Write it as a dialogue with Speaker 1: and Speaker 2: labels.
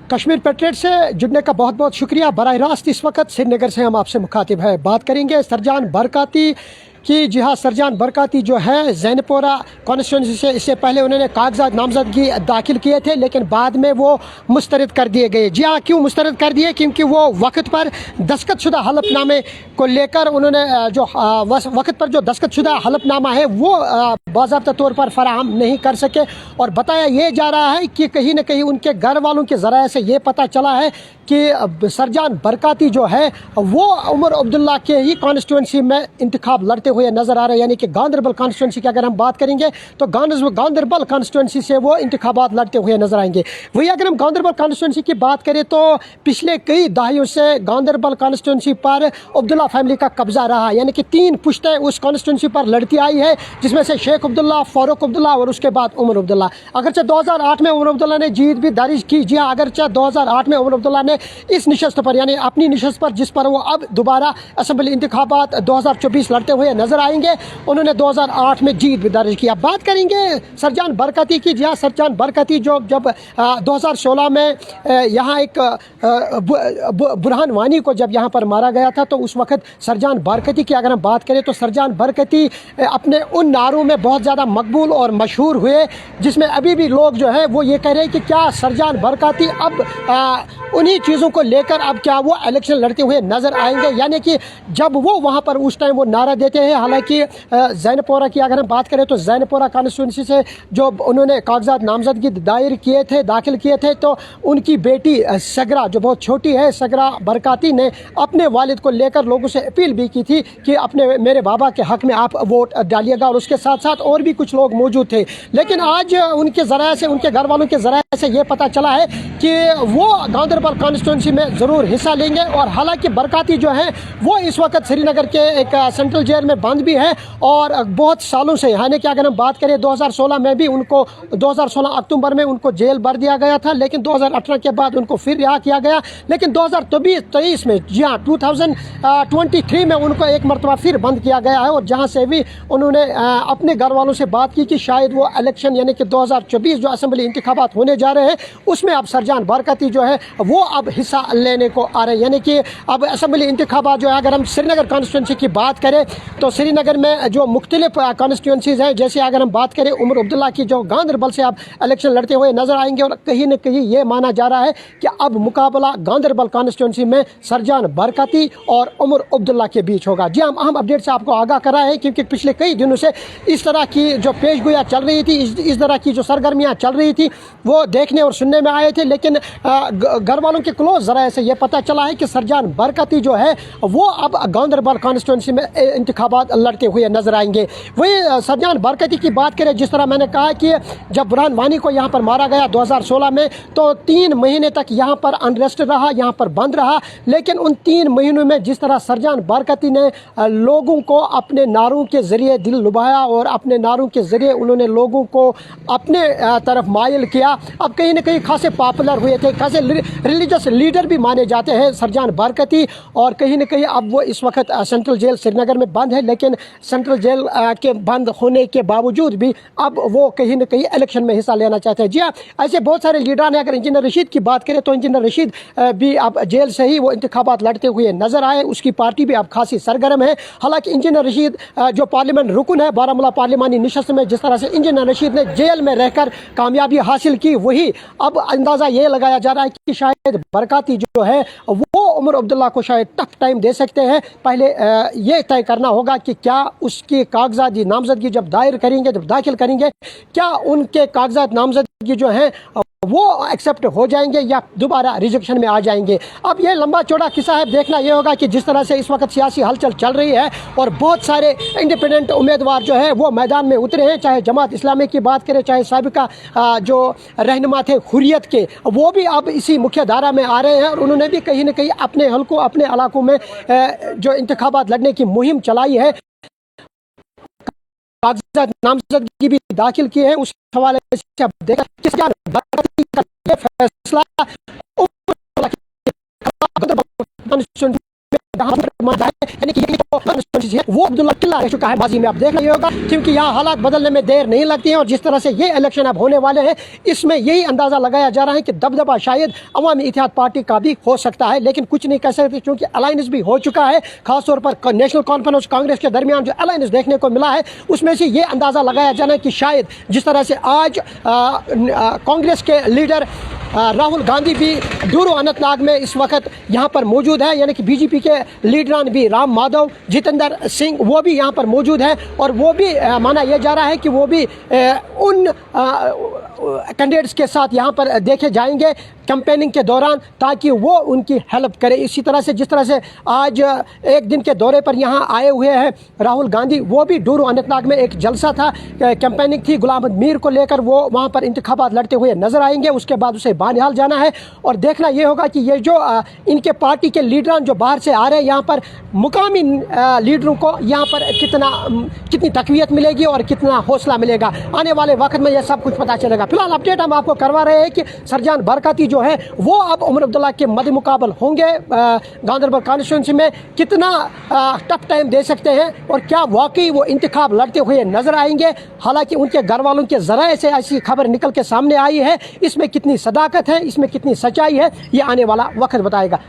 Speaker 1: Kashmir petrol से जुड़ने का बहुत बहुत शुक्रिया। बराह रास्त इस वक्त श्रीनगर से हम आपसे मुखातिब है। बात करेंगे सरजान बरकाती कि जी हाँ, सरजान बरकाती जो है ज़ैनपोरा कॉन्स्टिट्यूंसी से इससे पहले उन्होंने कागजात नामजदगी दाखिल किए थे, लेकिन बाद में वो मुस्तरद कर दिए गए। जी हाँ, क्यों मुस्तरद कर दिए? क्योंकि वो वक्त पर दस्तखतशुदा हलफनामे को लेकर उन्होंने जो वक्त पर जो दस्तखतशुदा हलफनामा है वो बाज़ाब्ता तौर पर फराहम नहीं कर सके। और बताया ये जा रहा है कि कहीं न कहीं उनके घर वालों के ज़राए से ये पता चला है कि सरजान बरकाती जो है वो उमर अब्दुल्ला के ही कॉन्स्टिट्यूंसी में इंतखाब लड़ते हुए नज़र आ रहे हैं। यानी कि गांधरबल कॉन्स्टिट्यूंसी की अगर हम बात करेंगे तो गांधरबल कॉन्स्टिट्यूंसी से वो इंतखाबात लड़ते हुए नज़र आएंगे। वही अगर हम गांधरबल कॉन्स्टिट्यूंसी की बात करें तो पिछले कई दहाइयों से गांधरबल कॉन्स्टिट्यूंसी पर अब्दुल्ला फैमिली का कब्जा रहा। यानी कि 3 पुश्तें उस कॉन्स्टिट्यूंसी पर लड़ती आई है, जिसमें से शेख अब्दुल्ला, फारूक अब्दुल्ला और उसके बाद उमर अब्दुल्ला। अगरचे 2008 में उमर अब्दुल्ला ने जीत भी दर्ज की। जी हाँ, अगरचे 2008 में उमर अब्दुल्ला ने इस निशस्त पर यानी अपनी निशस्त पर जिस पर वो अब दोबारा असेंबली इंतखाबात 2024 लड़ते हुए नजर आएंगे, उन्होंने 2008 में जीत भी दर्ज किया। बात करेंगे सरजान बरकाती की। जी हाँ, सरजान बरकाती जो जब 2016 में यहाँ एक बुरहान वानी को जब यहाँ पर मारा गया था, तो उस वक्त सरजान बरकाती की अगर हम बात करें तो सरजान बरकाती अपने उन नारों में बहुत ज़्यादा मकबूल और मशहूर हुए, जिसमें अभी भी लोग जो है वो ये कह रहे हैं कि क्या सरजान बरकाती अब उन्हीं चीज़ों को लेकर अब क्या वो इलेक्शन लड़ते हुए नज़र आएंगे। यानी कि जब वो वहाँ पर उस टाइम वो नारा देते हैं, हालांकि ज़ैनपोरा की अगर हम बात करें तो ज़ैनपोरा कॉन्स्टिट्यूंसी से जो उन्होंने कागजात नामजदगी दाखिल किए थे, तो उनकी बेटी सगरा जो बहुत छोटी है, सगरा बरकाती ने अपने वालिद को लेकर लोगों से अपील भी की थी कि मेरे बाबा के हक़ में आप वोट डालिएगा, और उसके साथ साथ और भी कुछ लोग मौजूद थे। लेकिन आज उनके ज़राए से, उनके घर वालों के ज़राए से ये पता चला है कि वो गांधरबल कॉन्स्टिट्यूंसी में ज़रूर हिस्सा लेंगे। और हालांकि बरकाती जो है वो इस वक्त श्रीनगर के एक सेंट्रल जेल में बंद भी है, और बहुत सालों से, यानी कि अगर हम बात करें 2016 में भी उनको 2016 अक्टूबर में उनको जेल भर दिया गया था, लेकिन 2018 के बाद उनको फिर रिहा किया गया। लेकिन 2023 में, जी हाँ 2023 में उनको एक मरतबा फिर बंद किया गया है, और जहाँ से भी उन्होंने अपने घर वालों से बात की कि शायद वो इलेक्शन यानी कि 2024 जो असेंबली इंतखाबात होने जा रहे हैं उसमें अब सरजान बरकाती जो है वो अब हिस्सा लेने को आ रहे हैं। यानी कि अब असेंबली इंतखाबात जो है, अगर हम श्रीनगर कॉन्स्टिट्यूंसी की बात करें तो श्रीनगर में जो मुख्तलिफ कॉन्स्टिट्यूंसीज़ हैं, जैसे अगर हम बात करें उमर अब्दुल्ला की जो गांधरबल से अब इलेक्शन लड़ते हुए नजर आएंगे, और कहीं न कहीं ये माना जा रहा है कि अब मुकाबला गांधरबल कॉन्स्टिट्यूंसी में सरजान बरकाती और उमर अब्दुल्ला के बीच होगा। जी, हम अहम अपडेट से आपको आगाह कर रहे हैं, क्योंकि पिछले कई दिनों से इस तरह की जो पेशगोइयाँ चल रही थी, इस तरह की जो सरगर्मियाँ चल रही थी वो देखने और सुनने में आए थे। लेकिन घर वालों के क्लोज ज़राए से ये पता चला है कि सरजान बरकाती जो है वो अब गांधरबल कॉन्स्टिट्यूंसी में इंतखाबात लड़ते हुए नजर आएंगे। वही सरजान बरकाती की बात करें, जिस तरह मैंने कहा कि जब बुरहान वानी को यहाँ पर मारा गया 2016 में, तो 3 महीने तक यहाँ पर अनरेस्ट रहा, यहाँ पर बंद रहा। लेकिन उन 3 महीनों में जिस तरह सरजान बरकाती ने लोगों को अपने नारों के ज़रिए दिल लुभाया और अपने नारों के ज़रिए उन्होंने लोगों को अपने तरफ मायल किया, अब कहीं ना कहीं खासे पॉपुलर हुए थे, खासे रिलीजियस लीडर भी माने जाते हैं सरजान बरकाती। और कहीं न कहीं अब वो इस वक्त सेंट्रल जेल श्रीनगर में बंद है, लेकिन सेंट्रल जेल के बंद होने के बावजूद भी अब वो कहीं न कहीं इलेक्शन में हिस्सा लेना चाहते हैं। जी हाँ, ऐसे बहुत सारे लीडर हैं। अगर इंजीनियर रशीद की बात करें तो इंजीनियर रशीद भी अब जेल से ही वो इंतखाबात लड़ते हुए नजर आए, उसकी पार्टी भी अब खासी सरगर्म है। हालांकि इंजीनियर रशीद जो पार्लियामेंट रुकन है बारामूला पार्लिमानी निशस्त में, जिस तरह से इंजीनियर रशीद ने जेल में रहकर कामयाबी हासिल की, वही अब अंदाज़ा ये लगाया जा रहा है कि शायद बरकाती जो है वो उमर अब्दुल्ला को शायद टफ टाइम दे सकते हैं। पहले ये तय करना होगा कि क्या उसकी कागजात नामजदगी जब दाखिल करेंगे, क्या उनके कागजात नामजदगी जो हैं वो एक्सेप्ट हो जाएंगे या दोबारा रिजेक्शन में आ जाएंगे। अब ये लंबा चौड़ा किस्सा है, देखना ये होगा कि जिस तरह से इस वक्त सियासी हलचल चल रही है और बहुत सारे इंडिपेंडेंट उम्मीदवार जो है वो मैदान में उतरे हैं, चाहे जमात इस्लामी की बात करें, चाहे साबिका जो रहनुमा थे हुर्रियत के, वो भी अब इसी मुख्य धारा में आ रहे हैं, और उन्होंने भी कहीं न कहीं अपने हलकों, अपने इलाकों में जो इंतखाबात लड़ने की मुहिम चलाई है, कागजात नामजदगी भी दाखिल किए हैं। उस हवाले से अब देखा किस फैसला यानी कि वो अब्दुल्ला किला रह चुका है माजी में, आप देख रहे होगा, क्योंकि यहाँ हालात बदलने में देर नहीं लगती है। और जिस तरह से ये इलेक्शन अब होने वाले हैं, इसमें यही अंदाज़ा लगाया जा रहा है कि दबदबा शायद अवामी इत्तेहाद पार्टी का भी हो सकता है, लेकिन कुछ नहीं कह सकते क्योंकि अलायंस भी हो चुका है। खासतौर पर नेशनल कॉन्फ्रेंस कांग्रेस के दरमियान जो अलायंस देखने को मिला है, उसमें से ये अंदाज़ा लगाया जाना है कि शायद जिस तरह से आज कांग्रेस के लीडर राहुल गांधी भी डूरू अनंतनाग में इस वक्त यहाँ पर मौजूद है, यानी कि बीजेपी के लीडरान भी राम माधव, जितेंद्र सिंह, वो भी यहाँ पर मौजूद है। और वो भी माना यह जा रहा है कि वो भी उन कैंडिडेट्स के साथ यहाँ पर देखे जाएंगे कैंपेनिंग के दौरान, ताकि वो उनकी हेल्प करे। इसी तरह से जिस तरह से आज एक दिन के दौरे पर यहाँ आए हुए हैं राहुल गांधी, वो भी डूरू अनंतनाग में एक जलसा था, कैंपेनिंग थी गुलाम अहमद मीर को लेकर, वो वहाँ पर इंतखाबात लड़ते हुए नजर आएंगे। उसके बाद उसे बानिहाल जाना है और देखना ये होगा कि ये जो इनके पार्टी के लीडरान जो बाहर से आ रहे हैं यहाँ पर, मुकामी लीडरों को यहाँ पर कितनी तकवीत मिलेगी और कितना हौसला मिलेगा। आने वाले वक्त में यह सब कुछ पता चलेगा। फिलहाल अपडेट हम आपको करवा रहे हैं कि सरजान बरकाती जो है वो अब उमर अब्दुल्ला के मद मुकाबल होंगे गांधरबल कॉन्स्टिट्यूंसी में, कितना टफ टाइम दे सकते हैं और क्या वाकई वो इंतखाब लड़ते हुए नजर आएंगे। हालांकि उनके घर वालों के ज़राए से ऐसी खबर निकल के सामने आई है, इसमें कितनी सदाकत है, इसमें कितनी सच्चाई है, ये आने वाला वक्त बताएगा।